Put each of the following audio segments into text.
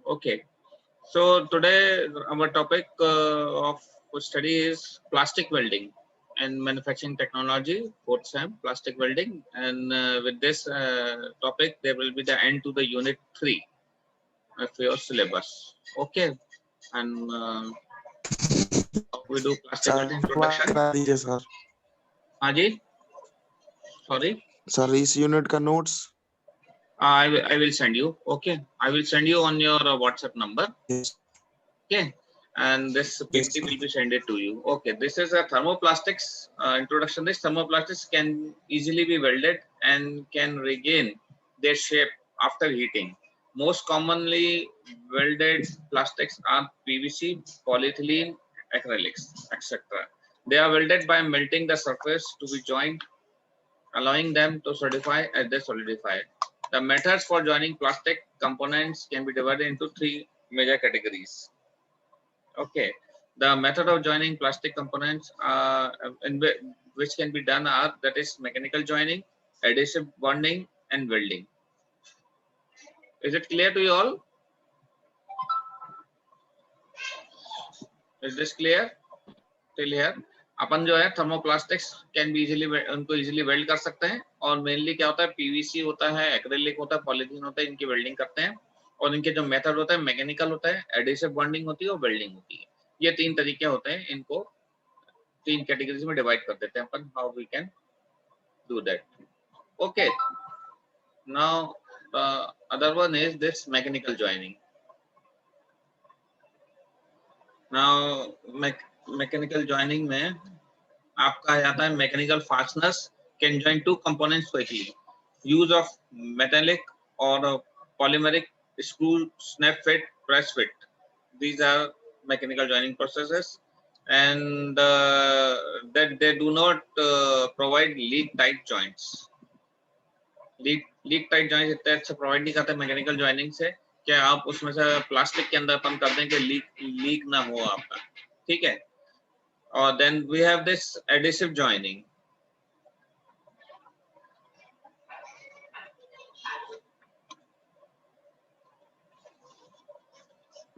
Okay. So today our topic of study is plastic welding and manufacturing technology, fourth sem, plastic welding. And with this topic, there will be the end to the unit 3 of your syllabus. Okay. And we do plastic welding introduction. Sir हाँ जी, sorry. Sir इस unit का notes I will send you. Okay, I will send you on your WhatsApp number. Okay, and this PPT will be sent it to you. Okay, this is a thermoplastics introduction. This thermoplastics can easily be welded and can regain their shape after heating. Most commonly welded plastics are PVC, polyethylene, acrylics, etc. They are welded by melting the surface to be joined, allowing them to solidify as they solidify. The methods for joining plastic components can be divided into 3 major categories. Okay, the method of joining plastic components which can be done are, that is, mechanical joining, adhesive bonding, and welding. Is it clear to you all? Is this clear till here? अपन जो है thermoplastics can be easily, उनको easily weld कर सकते हैं, और mainly क्या होता है, पीवीसी होता है, एक्रिलिक होता है, पॉलीथीन होता है, इनकी वेल्डिंग करते हैं। और इनके जो मेथड होता है मैकेनिकल होता है, एडिसिव बॉन्डिंग होती है और वेल्डिंग होती है। ये 3 तरीके होते हैं, इनको 3 कैटेगरीज में डिवाइड कर देते हैं अपन, how we can do that. Okay, now the other one is this mechanical joining. Now mechanical joining में आपका आ जाता है mechanical fasteners can join 2 components quickly, use of metallic और polymeric screw, snap fit, press fit. These are mechanical joining processes, and that they do not provide leak tight joints. Leak tight joints इतने अच्छे provide नहीं करते mechanical joining से, कि आप उसमें से प्लास्टिक के अंदर अपन कर दें कि लीक ना हो आपका, ठीक है। और then we have this adhesive joining.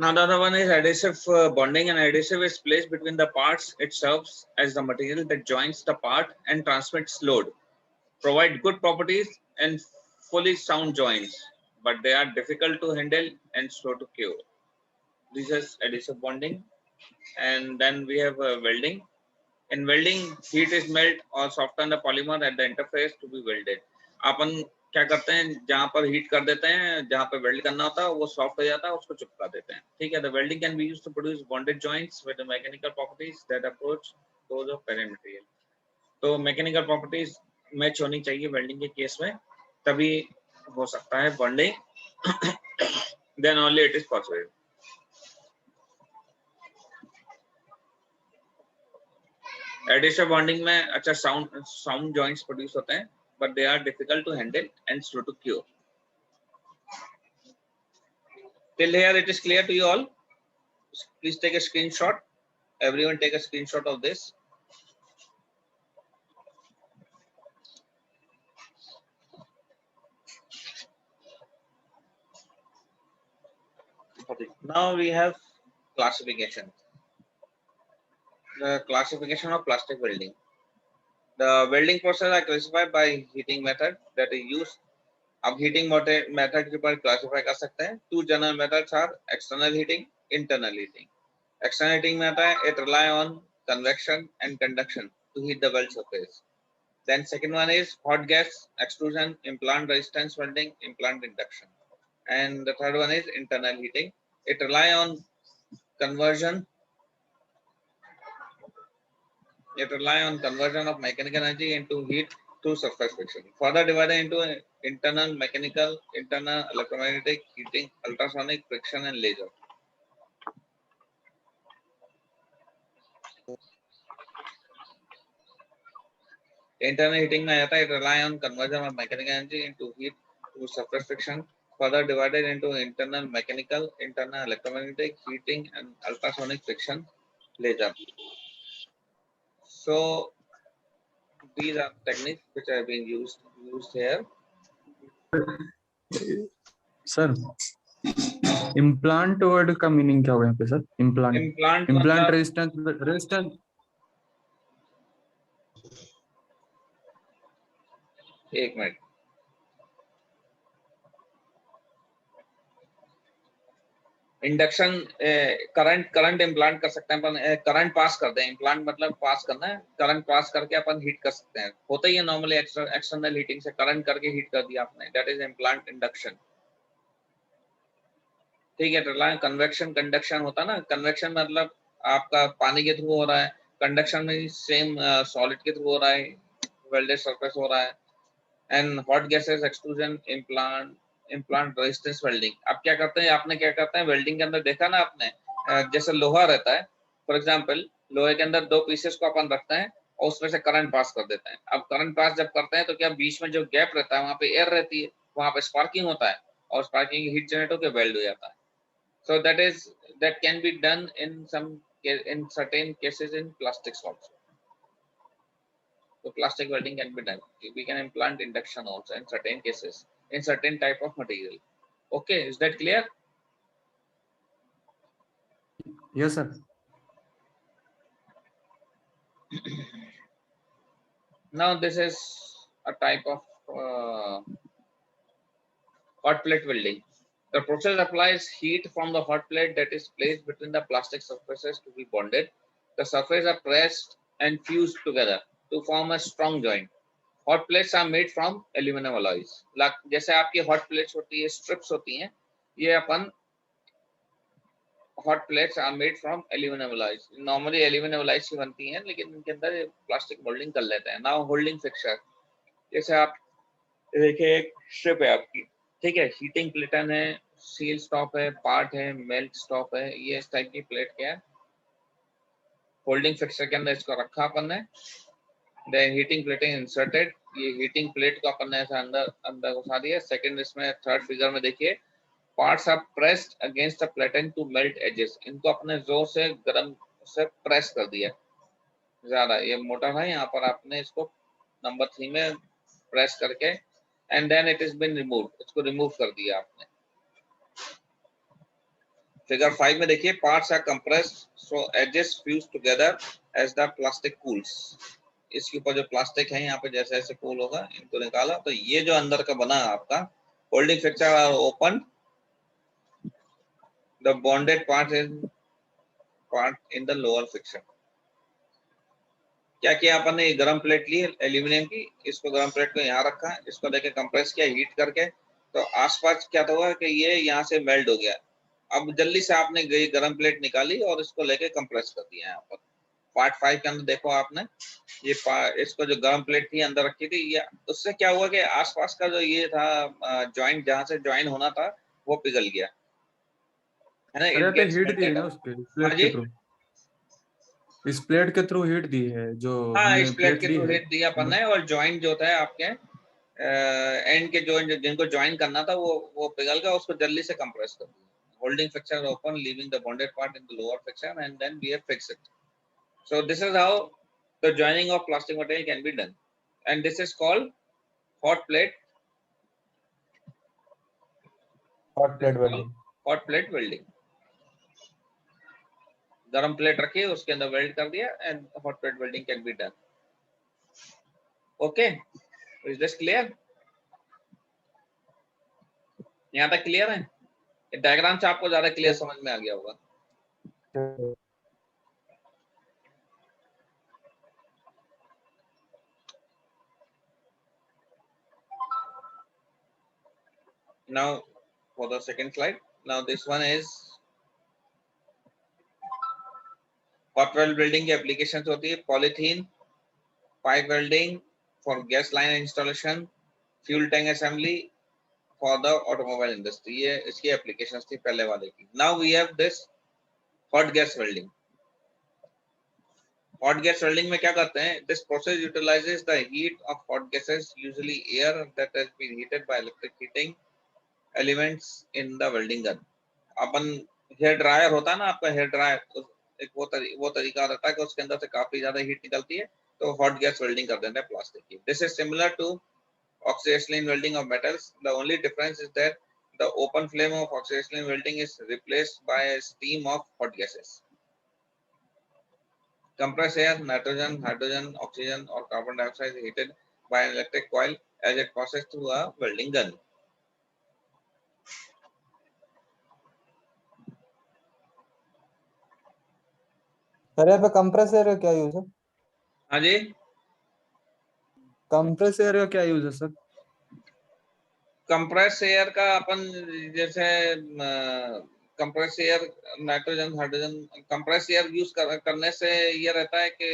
Now the other one is adhesive bonding, and adhesive is placed between the parts. It serves as the material that joins the part and transmits load, provide good properties and fully sound joints, but they are difficult to handle and slow to cure. This is adhesive bonding. And then we have welding. In welding, heat is melt or soften the polymer at the interface to be welded. अपन क्या करते हैं, जहां पर heat कर देते हैं, जहां पर वेल्ड करना होता है वो सॉफ्ट हो जाता है, उसको चिपका देते हैं, ठीक है। The welding can be used to produce bonded joints with the mechanical properties that approach those of parent material. तो मैकेनिकल प्रॉपर्टीज मैच होनी चाहिए वेल्डिंग के केस में, तभी हो सकता है bonding, then only it is possible. Adhesive bonding में अच्छा साउंड जॉइंट्स प्रोड्यूस होते हैं, but they are difficult to handle and slow to cure. Till here it is clear to you all? Please take a screenshot. Everyone take a screenshot of this. Now we have classification. The classification of plastic welding. The welding process are classified by heating method that is used. अब heating method के ऊपर classify कर सकते हैं। 2 general methods are external heating, internal heating. External heating में आता है, it rely on convection and conduction to heat the weld surface. Then second one is hot gas extrusion, implant resistance welding, implant induction. And the third one is internal heating. It rely on conversion. It rely on conversion of mechanical energy into heat through surface friction. Further divided into internal mechanical, internal electromagnetic, heating, ultrasonic, friction, and laser. Internal heating में आता है, it rely on conversion of mechanical energy into heat through surface friction. Further divided into internal mechanical, internal electromagnetic, heating, and ultrasonic, friction, laser. So these are techniques which are being used here. Sir, implant word का meaning क्या हुआ यहाँ पे sir? Implant implant implant मतलब resistance एक minute, induction current implant कर सकते हैं अपन, करंट पास कर दें, इम्प्लांट मतलब पास करना है, करंट पास करके अपन हीट कर सकते हैं, होता ही है नॉर्मली एक्सटर्नल हीटिंग से करंट करके हीट कर दिया आपने, दैट इज इम्प्लांट इंडक्शन। ठीक है, तो कन्वेक्शन कंडक्शन होता है ना, कन्वेक्शन मतलब आपका पानी के थ्रू हो रहा है, कंडक्शन में सेम सॉलिड के थ्रू हो रहा है, वेल्डेड सरफेस हो रहा है, and hot gases extrusion implant resistance welding. अब क्या करते हैं, आपने क्या करते हैं वेल्डिंग के अंदर देखा ना आपने, जैसे लोहा रहता है, फॉर एग्जांपल लोहे के अंदर दो पीसेस को अपन रखते हैं और उसमें से करंट पास कर देते हैं। अब करंट पास जब करते हैं तो क्या बीच में जो गैप रहता है वहां पे एयर रहती है, वहां पे स्पार्किंग होता है और स्पार्किंग हीट जनरेट होकर वेल्ड हो जाता है। So that can be done in certain cases in plastics also. So plastic welding can be done. We can implant induction also in certain cases, in certain type of material. Okay, is that clear? Yes sir. Now this is a type of hot plate welding. The process applies heat from the hot plate that is placed between the plastic surfaces to be bonded. The surfaces are pressed and fused together to form a strong joint. Hot plates are made from aluminum alloys. जैसे आपकी hot plates होती है, strips होती हैं, ये अपन hot plates are made from aluminum alloys. Normally aluminum alloys की बनती हैं, लेकिन इनके अंदर प्लास्टिक मोल्डिंग कर लेते हैं। Now holding fixture, जैसे आप देखिए एक स्ट्रिप है आपकी, ठीक है, हीटिंग प्लेटन है, सील स्टॉप है, पार्ट है, मेल्ट स्टॉप है, ये इस टाइप की प्लेट क्या है, होल्डिंग फिक्सर के अंदर इसको रखा अपन ने, देन हीटिंग प्लेटिंग इंसर्टेड, ये हीटिंग प्लेट को अपन ने ऐसा अंदर घुसा दिया। सेकंड इसमें थर्ड फिगर में देखिए, parts are pressed against the platen to melt edges, इनको अपने जोर से गर्म से प्रेस कर दिया, ज्यादा ये मोटा था, यहाँ पर आपने इसको नंबर 3 में प्रेस करके and then it has been removed, इसको रिमूव कर दिया आपने। फिगर 5 में देखिए, parts are compressed so edges fuse together as the plastic cools, इसके ऊपर जो प्लास्टिक है यहाँ पे जैसे जैसे कूल होगा इनको निकाला, तो ये जो अंदर का बना आपका holding fixer are open, the bonded part in the lower fiction। क्या किया अपन ने, गरम प्लेट ली एल्यूमिनियम की, इसको गरम प्लेट को यहाँ रखा, इसको लेके कंप्रेस किया हीट करके, तो आसपास क्या हुआ कि ये यहाँ से मेल्ट हो गया। अब जल्दी से आपने गई गरम प्लेट निकाली और इसको लेके कंप्रेस कर दिया। यहाँ पर पार्ट 5 के अंदर देखो आपने, ये इसको जो गरम प्लेट थी अंदर रखी थी, ये उससे क्या हुआ कि आसपास का जो ये था जॉइंट, जहाँ से ज्वाइन होना था वो पिघल गया, है ना, अरे इट पे गेट्स हीट दी है मेल्टेड। ना उसके हाँ प्लेट के जी, थ्रू, इस प्लेट के थ्रू हीट दी है जो हाँ इस हमने प्लेट प्लेट के ली थ्रू है। हीट दिया अपन ने, और ज्वाइंट जो होता है आपके एंड के जो जिनको ज्वाइन करना था वो पिघल गया, उसको जल्दी से कंप्रेस कर दिया। Holding fixer open, leaving the bonded part in the lower fixer and then we have fixed it. So this is how the joining of plastic material can be done, and this is called hot plate welding. Hot plate welding. गरम plate रखी, उसके अंदर weld कर दिया, and hot plate welding can be done. Okay, is this clear? यहाँ तक clear है? Diagram से आपको ज्यादा क्लियर समझ में आ गया होगा। Now for the second slide, now this one is hot weld welding की applications होती है, polythene pipe welding for gas line installation, fuel tank assembly for the automobile industry, ये इसकी applications थी पहले वाले की। Now we have this hot gas welding। hot gas welding में क्या करते हैं, this process utilizes the heat of hot gases, usually air that has been heated by electric heating elements in the welding gun। अपन hair dryer होता है ना आपका, hair dryer एक वो तरीका रहता है कि उसके अंदर से काफी ज्यादा हीट निकलती है, तो हॉट गैस वेल्डिंग कर देते हैं प्लास्टिक की। This is similar to oxidation welding of metals, the only difference is that the open flame of oxidation welding is replaced by a stream of hot gases. Compressed air, nitrogen, hydrogen, oxygen, or carbon dioxide is heated by an electric coil as it passes through a welding gun. Sir यहाँ पे compress air का क्या use है? हाँ जी, compress air का क्या use है sir? Compress air का अपन जैसे compress air, nitrogen, hydrogen, compress air use करने से ये रहता है कि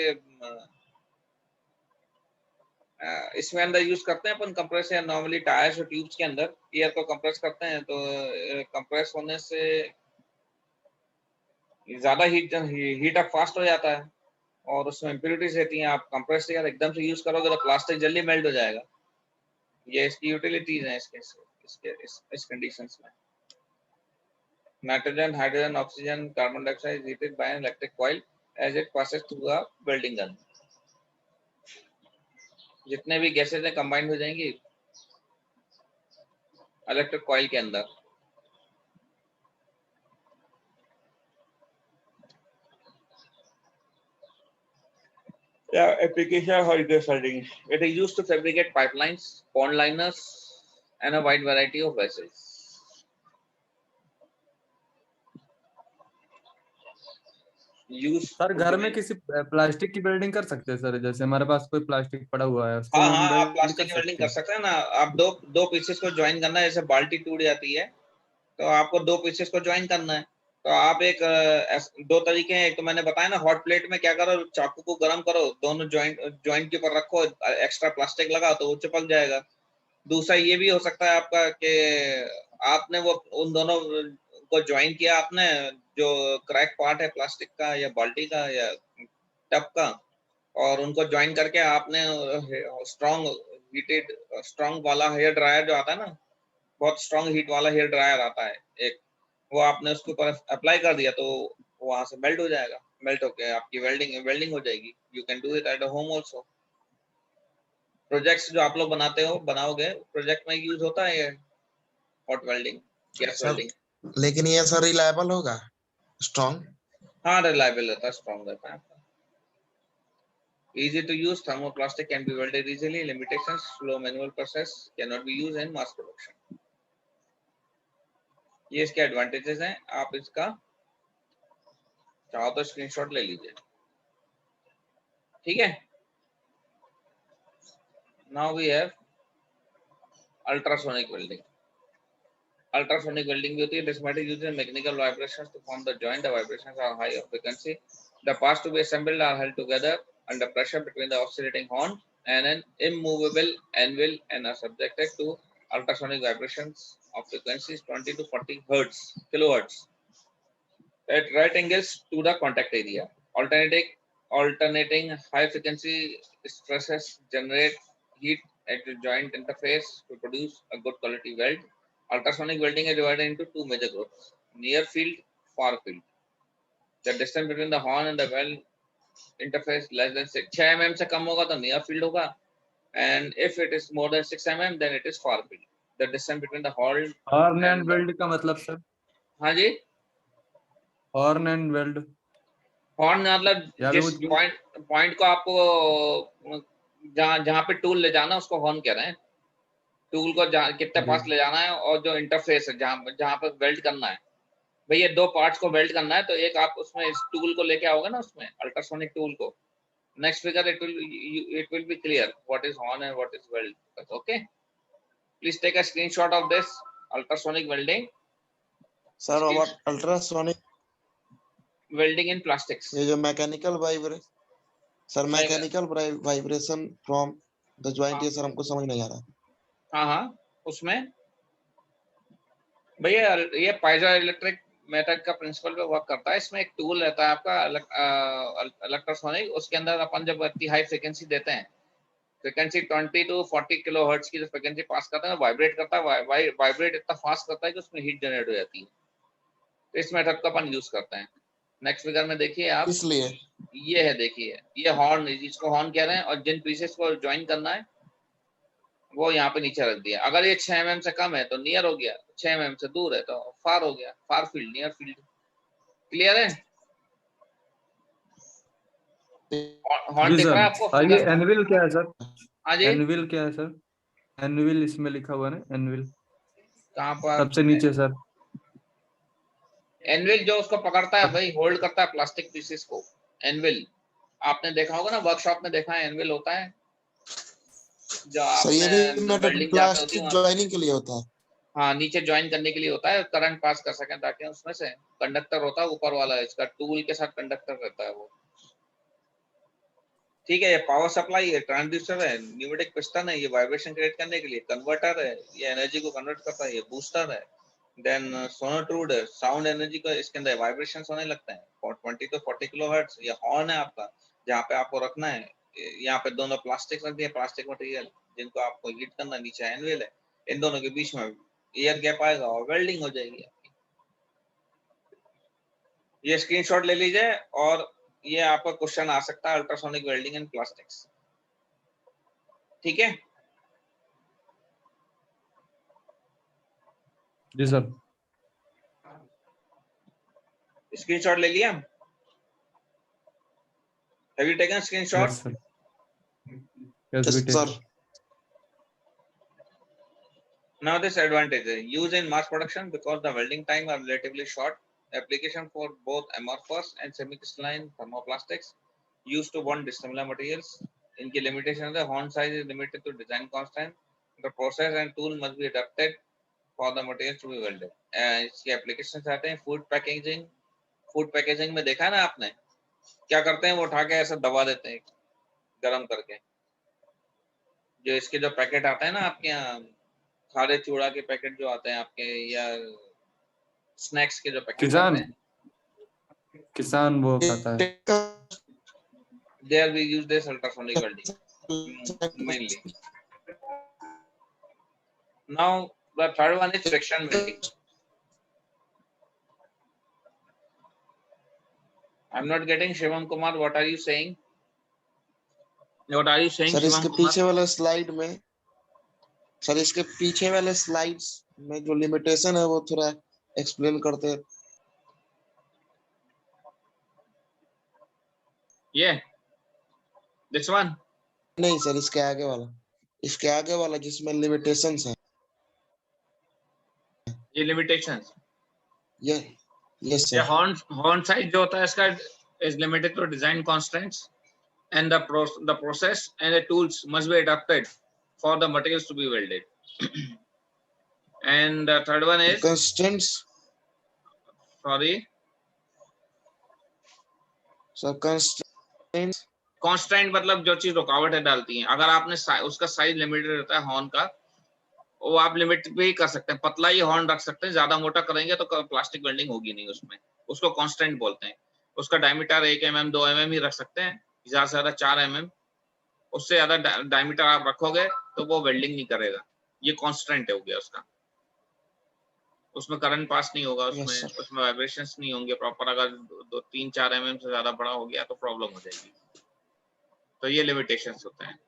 इसमें अंदर यूज करते हैं अपन कंप्रेस एयर नॉर्मली टायर्स और ट्यूब्स के अंदर एयर को कंप्रेस करते हैं, तो कंप्रेस होने से ज्यादा हीट अप फास्ट हो जाता है और उसमें इम्प्योरिटीज रहती हैं। आप कंप्रेस एयर एकदम से यूज करोगे तो प्लास्टिक जल्दी मेल्ट हो जाएगा। ये इसकी यूटिलिटीज हैं इस कंडीशंस में। Nitrogen, hydrogen, oxygen, carbon dioxide is heated by an electric coil as it passes through a welding gun. जितने भी गैसेज हैं कंबाइंड हो जाएंगी इलेक्ट्रिक कॉइल के अंदर। Application of hydrogen welding. It is used to fabricate pipelines, pond liners, and a wide variety of vessels. Use sir घर में किसी प्लास्टिक की वेल्डिंग कर सकते हैं सर? जैसे हमारे पास कोई प्लास्टिक पड़ा हुआ है उसको हाँ हम हाँ, आप वेल्ड प्लास्टिक की वेल्डिंग कर सकते हैं ना। आप दो पीसेस को ज्वाइन करना है, जैसे बाल्टी टूट जाती है तो आपको दो पीसेस को ज्वाइन करना है। तो आप एक दो तरीके हैं, एक तो मैंने बताया ना, हॉट प्लेट में क्या करो, चाकू को गर्म करो, दोनों ज्वाइंट के ऊपर रखो, एक्स्ट्रा प्लास्टिक लगाओ तो वो चिपक जाएगा। दूसरा ये भी हो सकता है आपका कि आपने वो उन दोनों को ज्वाइन किया आपने, जो क्रैक पार्ट है प्लास्टिक का या बाल्टी का या टब का, और उनको ज्वाइन करके आपने स्ट्रॉन्ग वाला हेयर ड्रायर जो आता है ना, बहुत स्ट्रॉन्ग हीट वाला हेयर ड्रायर आता है एक, वो आपने उसके ऊपर अप्लाई कर दिया तो वहां से मेल्ट हो जाएगा। मेल्ट होके आपकी वेल्डिंग हो जाएगी। You can do it at home also. Projects जो आप लोग बनाओगे प्रोजेक्ट में यूज होता है ये hot welding, gas sir welding. लेकिन ये सर रिलायबल होगा, स्ट्रॉन्ग? हाँ, रिलायबल रहता है, स्ट्रॉन्ग रहता है। Easy to use, thermoplastic can be welded easily. Limitations: slow manual process, cannot be used in mass production. ये इसके एडवांटेजेस हैं। आप इसका चाहो तो स्क्रीनशॉट ले लीजिए, ठीक है। Now we have ultrasonic welding. Ultrasonic welding भी होती है। This method uses mechanical vibrations to form the joint. The vibrations are high frequency. The parts to be assembled are held together under pressure between the oscillating horn and an immovable anvil and are subjected to ultrasonic vibrations of frequencies 20 to 40 kilohertz at right angles to the contact area. Alternating high frequency stresses generate heat at the joint interface to produce a good quality weld. Ultrasonic welding is divided into two major groups: near field, far field. The distance between the horn and the weld interface less than 6 mm से कम होगा तो near field होगा, and if it is more than 6 mm then it is far field. The distance between the horn horn and and weld का मतलब sir? हाँ जी, horn and weld horn मतलब या जिस पॉइंट को आपको जहाँ पे टूल ले जाना उसको हॉर्न कह रहे हैं। टूल को कितने पास ले जाना है, और जो इंटरफेस है जहाँ पे वेल्ड करना है, भाई ये दो पार्ट्स को वेल्ड करना है तो एक आप उसमें इस टूल को लेके आओगे ना, उसमें अल्ट्रासोनिक टूल को। Next figure it will be clear what is horn and what is weld. Okay, please take a screenshot of this ultrasonic welding. Sir what ultrasonic welding in plastics. ये जो mechanical vibration from the joint, ये sir हमको समझ नहीं आ रहा। हाँ हाँ, उसमें भैया ये पाइजो इलेक्ट्रिक मेथड का प्रिंसिपल पे वर्क करता है। इसमें एक टूल रहता है आपका इलेक्ट्रोसोनिक, उसके अंदर अपन जब इतनी हाई फ्रिक्वेंसी देते हैं, फ्रिक्वेंसी 20 to 40 किलोहर्ट्ज की जो फ्रिक्वेंसी पास करता है, वाइब्रेट करता है, वाइब्रेट इतना फास्ट करता है कि उसमें हीट जनरेट हो जाती है। तो इस मेथड का अपन यूज करते हैं। नेक्स्ट फिगर में देखिए आप, इसलिए ये है, देखिए ये हॉर्न, जिसको हॉर्न कह रहे हैं, और जिन पीसेस को ज्वाइन करना है वो यहाँ पे नीचे रख दिया। अगर ये 6 mm से कम है तो नियर हो गया, 6 mm से दूर है तो फार हो गया, far field, near field. Clear है? हॉर्न जी दिख रहा है सर। आपको ये फिगर में? एनविल क्या है सर? हाँ जी, एनविल क्या है सर? एनविल इसमें लिखा हुआ है ना, एनविल कहाँ पर? सबसे नीचे सर। एनविल जो उसको पकड़ता है भाई, होल्ड करता है प्लास्टिक पीसेस को, एनविल। आपने देखा होगा ना, वर्कशॉप में देखा है, एनविल होता है जो सही है, आपने भी मेटल वेल्डिंग जहाँ पे होती है प्लास्टिक वहाँ। ज्वाइनिंग के लिए होता है। हाँ, नीचे ज्वाइन करने के लिए होता है, करंट पास कर सकें ताकि उसमें से। कंडक्टर होता है ऊपर वाला, इसका टूल के साथ कंडक्टर रहता है वो। ठीक है, ये पावर सप्लाई है, ट्रांसड्यूसर है, न्यूमेटिक पिस्टन है, ये वाइब्रेशन क्रिएट करने के लिए, कन्वर्टर है, ये एनर्जी को कन्वर्ट करता है, ये बूस्टर है। देन सोनोट्रूड है, साउंड एनर्जी का इसके अंदर वाइब्रेशन होने लगते हैं 20 to 40 किलोहर्ट्ज। ये हॉर्न है आपका, जहाँ पे आपको रखना है। यहाँ पे दोनों प्लास्टिक रख दिए, प्लास्टिक मटेरियल जिनको आपको हीट करना, नीचे एनविल है, इन दोनों के बीच में एयर गैप आएगा और वेल्डिंग हो जाएगी। ये स्क्रीनशॉट ले लीजिए, और ये आपका क्वेश्चन आ सकता है, अल्ट्रासोनिक वेल्डिंग इन प्लास्टिक्स। ठीक है, जी सर। स्क्रीनशॉट ले लिया? Have you taken screenshot? Yes sir. Yes yes we take. Sir. Now this advantage is used in mass production because the welding time are relatively short. Application for both amorphous and semi-crystalline thermoplastics used to bond dissimilar materials. इनकी limitation है, horn size is limited to design constant. The process and tool must be adapted for the materials to be welded. इसकी applications आते हैं food packaging. Food packaging में देखा है ना आपने, क्या करते हैं वो उठा के ऐसा दबा देते हैं गरम करके। जो इसके जो पैकेट आते हैं ना आपके यहाँ, खारे चूड़ा के पैकेट जो आते हैं आपके, या स्नैक्स के जो पैकेट आते हैं, किसान वो खाता है। there we use this ultrasonic welding mainly. Now the third one is friction welding. I'm not getting Shivam Kumar, what are you saying? What are you saying, sir इसके Shivam Kumar? पीछे वाले slide में, sir इसके पीछे वाले slides में जो limitation है वो थोड़ा एक्सप्लेन करते हैं। Yeah, this one. नहीं सर, इसके आगे वाला जिसमें लिमिटेशंस है। ये limitations. ये यस ये सर। horn size जो होता है इसका is limited to design constraints, and the process and the tools must be adapted for the materials to be welded. And the third one is, constants, sorry, sir constants constant मतलब जो चीज रुकावटें डालती हैं। अगर आपने उसका साइज लिमिटेड रहता है हॉर्न का, वो आप लिमिट पे ही कर सकते हैं। पतला ही हॉर्न रख सकते हैं, ज्यादा मोटा करेंगे तो प्लास्टिक वेल्डिंग होगी नहीं उसमें। उसको कांस्टेंट बोलते हैं। उसका डायमीटर 1 mm 2 mm ही रख सकते हैं, ज्यादा से ज्यादा 4 mm। उससे ज्यादा डायमीटर आप रखोगे तो वो वेल्डिंग नहीं करेगा। ये कांस्टेंट हो गया उसका। उसमें करंट पास नहीं होगा, उसमें वाइब्रेशंस नहीं होंगे प्रॉपर। अगर 2-3-4 mm से ज्यादा बड़ा हो गया तो प्रॉब्लम हो जाएगी। तो ये लिमिटेशंस होते हैं।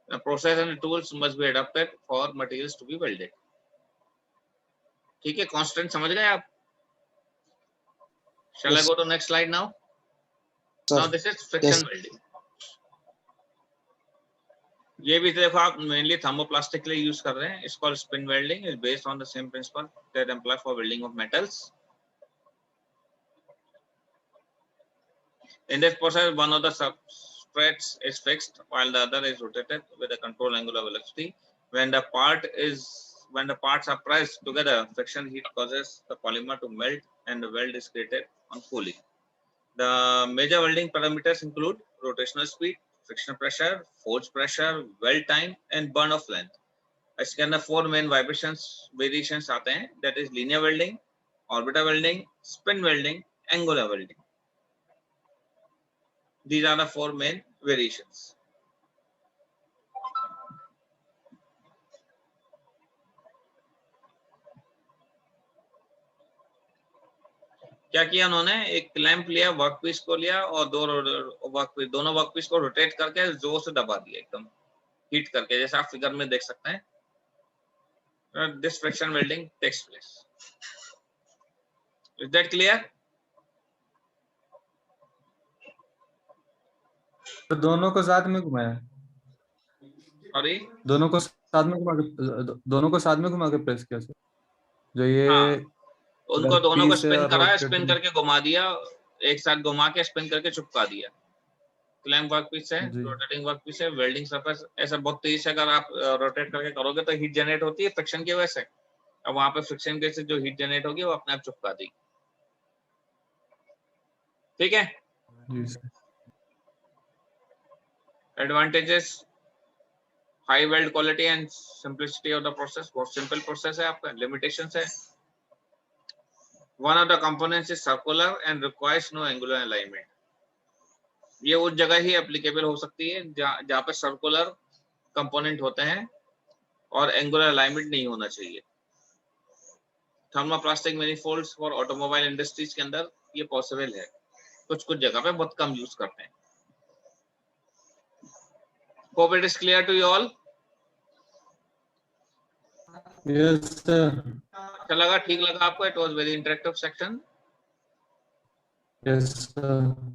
The process and tools must be adapted for materials to be welded. ठीक है, कांस्टेंट समझ गए आप? Shall I go to next slide now? Now this is friction welding. ये भी देखो आप मेनली थर्मोप्लास्टिक के लिए यूज कर रहे हैं। It's called spin welding. Is based on the same principle that employ for welding of metals. In this process, one of the substrates is fixed while the other is rotated with a control angular velocity. When the parts are pressed together, friction heat causes the polymer to melt and the weld is created on cooling. The major welding parameters include rotational speed, friction pressure, forge pressure, weld time and burn off length. इसके अंदर 4 main variations आते हैं, that is linear welding, orbital welding, spin welding, angular welding. These are the 4 main variations. क्या किया उन्होंने, एक clamp लिया, workpiece को लिया और दोनों वर्कपीस को रोटेट करके जोर से दबा दिया, एकदम हीट करके, जैसे आप फिगर में देख सकते हैं। this friction welding takes place. Is that clear? तो दोनों को साथ में घुमाया, Sorry. दोनों को साथ में घुमा के, दोनों को साथ में घुमा के प्रेस किया सर, जो ये हाँ, उनको दोनों को piece है स्पिन और करा, rotate स्पिन करके घुमा दिया, एक साथ घुमा के स्पिन करके चिपका दिया। क्लैंप वर्क पीस है, जी। रोटेटिंग वर्क पीस है, वेल्डिंग सरफेस। ऐसा बहुत तेजी से अगर आप रोटेट करके करोगे तो हीट जनरेट होती है फ्रिक्शन की वजह से। अब वहां पे फ्रिक्शन के से जो हीट जनरेट होगी वो अपने आप चिपका देगी। ठीक है। जी sir. Advantages, high weld quality and simplicity of the process, बहुत सिंपल प्रोसेस है आपका। लिमिटेशंस है, one of the components is circular and requires no angular alignment. ये उस जगह ही एप्लीकेबल हो सकती है जहाँ पे सर्कुलर कंपोनेंट होते हैं और एंगुलर अलाइनमेंट नहीं होना चाहिए। थर्मोप्लास्टिक मैनिफोल्ड्स फॉर ऑटोमोबाइल इंडस्ट्रीज के अंदर ये पॉसिबल है, कुछ कुछ जगह पे बहुत कम यूज करते हैं। Hope it is clear to you all. Yes sir. अच्छा लगा, ठीक लगा आपको? It was very interactive section. Yes sir.